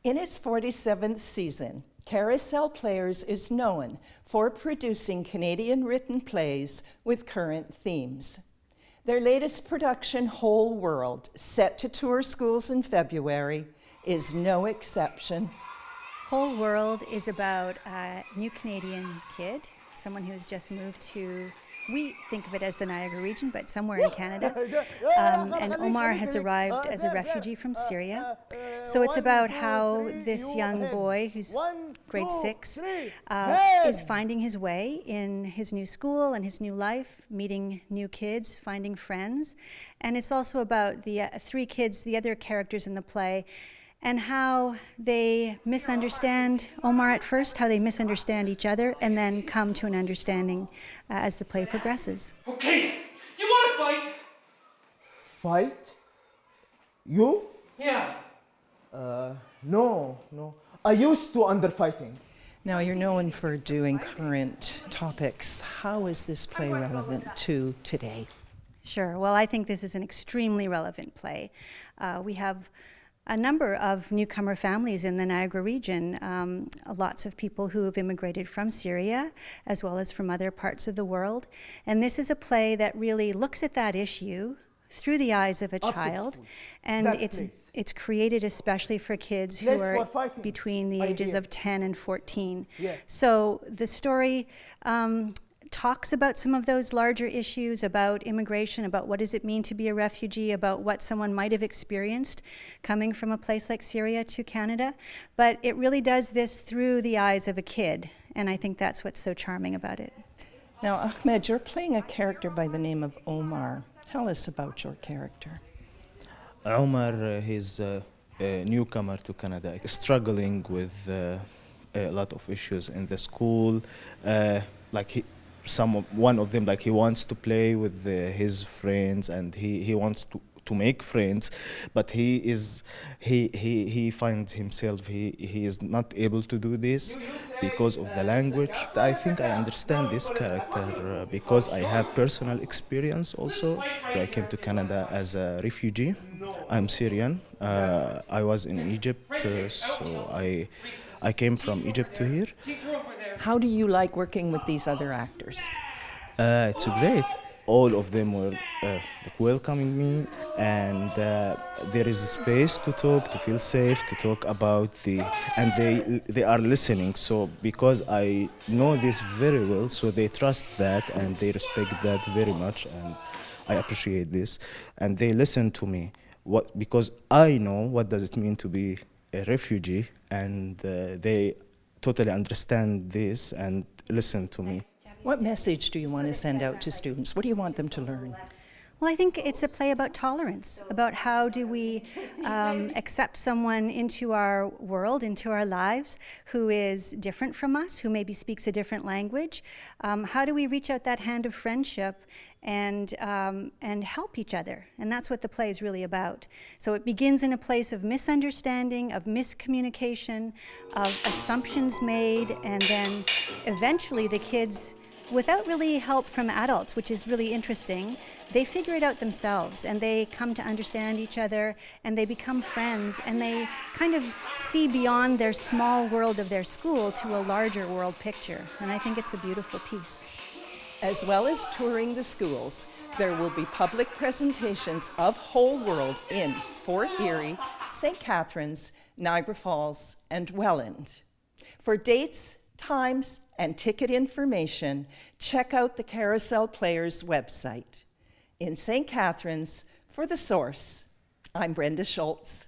In its 47th season, Carousel Players is known for producing Canadian-written plays with current themes. Their latest production, Whole World, set to tour schools in February, is no exception. Whole World is about a new Canadian kid, someone who has just moved to, we think of it as the Niagara region, but somewhere in Canada. And Omar has arrived as a refugee from Syria. So it's about how this young boy, who's grade 6, is finding his way in his new school and his new life, meeting new kids, finding friends. And it's also about the 3 kids, the other characters in the play, and how they misunderstand Omar at first, how they misunderstand each other, and then come to an understanding as the play progresses. Okay, you want to fight? Fight? You? Yeah. No. I used to under fighting. Now, you're known for doing current topics. How is this play relevant to today? Sure. Well, I think this is an extremely relevant play. We have a number of newcomer families in the Niagara region, lots of people who have immigrated from Syria as well as from other parts of the world. And this is a play that really looks at that issue through the eyes of a child, and it's created especially for kids who are between the ages of 10 and 14. Yeah. So the story talks about some of those larger issues about immigration, about what does it mean to be a refugee, about what someone might have experienced coming from a place like Syria to Canada. But it really does this through the eyes of a kid, and I think that's what's so charming about it. Now, Ahmed, you're playing a character by the name of Omar. Tell us about your character. Omar, he's a newcomer to Canada, struggling with a lot of issues in the school. One of them, like, he wants to play with his friends, and he wants to make friends, but he finds himself he is not able to do this because of the language. I think I understand this character because I have personal experience also. I came to Canada as a refugee. I'm Syrian. I was in Egypt, so I came from Egypt to here. How do you like working with these other actors? It's great. All of them were welcoming me, and there is a space to talk, to feel safe, to talk about and they are listening. So because I know this very well, so they trust that and they respect that very much, and I appreciate this. And they listen to me, because I know what does it mean to be a refugee, and they totally understand this and listen to me. What message do you want to send out to students? What do you want them to learn? Well, I think it's a play about tolerance, about how do we accept someone into our world, into our lives, who is different from us, who maybe speaks a different language. How do we reach out that hand of friendship and help each other? And that's what the play is really about. So it begins in a place of misunderstanding, of miscommunication, of assumptions made, and then eventually the kids, without really help from adults, which is really interesting, they figure it out themselves, and they come to understand each other, and they become friends, and they kind of see beyond their small world of their school to a larger world picture. And I think it's a beautiful piece. As well as touring the schools, there will be public presentations of Whole World in Fort Erie, St. Catharines, Niagara Falls, and Welland. For dates, times, and ticket information, check out the Carousel Players website. In St. Catharines, for The Source, I'm Brenda Schultz.